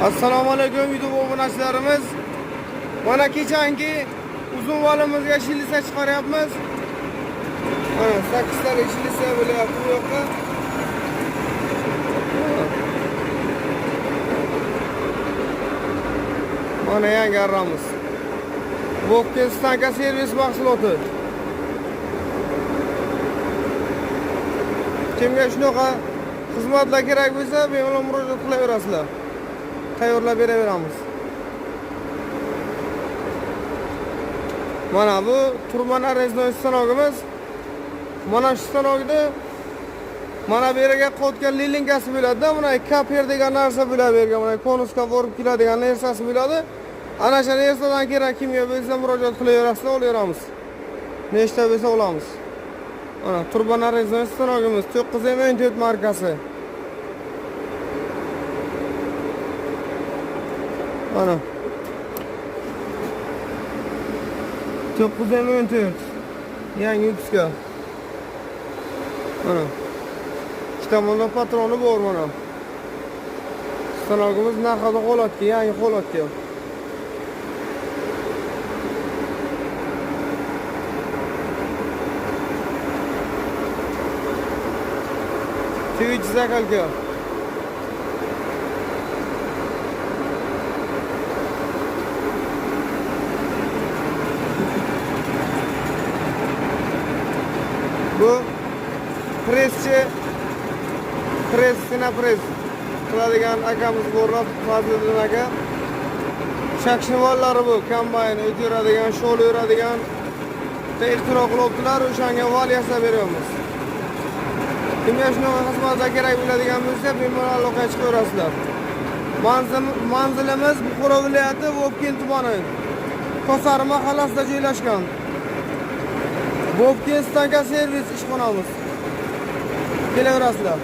Assalomu alaykum YouTube obunachilarimiz. Mana kechangi uzun valimizga shilisa chiqaryapmiz. Mana 8 ta shilisa bo'lyapti bu yoqqa. Mana yangi arramiz. Vobkent stanka servis mahsuloti. Kimga shunaqa xizmatlar kerak bo'lsa, bemalol murojaat qilaverasizlar. Tayyorlab beraveramiz. Mana bu turmana reznoy stanogimiz. Mana shu stanogda mana bu yerga qotgan lilinkasi bo'ladi-da, mana kaper degan narsa bo'ladi bu yerga. Mana konuska borib keladigan narsasi bo'ladi. Ana shu narsadan kerak kimga bo'lsa murojaat qilaverasizlar, olaveramiz. Nechta bo'lsa olamiz. Mana turmana reznoy stanogimiz 9M14 markasi. Mana 9M14 yangi uska. Mana ikkita tomonda patroni bor mana. Stanogimiz narxida holatga, yangi holatga. Twitch zakalga. Bu preschi, pressina press qiladigan akamiz borlar, Fazliddin aka. Shakshnivollari bu, kombayn o'tiradigan, sho'l o'radigan ixtiro qilibdilar, o'shanga val yasab beramiz. Kimga shunaqa xizmatlar kerak bo'ladigan bo'lsa, bemalol aloqaga chiqaverasizlar. Manzilimiz Buxoro viloyati Vobkent tumani, Kosar mahallasida joylashgan. Vobkent stanka servis ishxonamiz. Kelaverasizlar.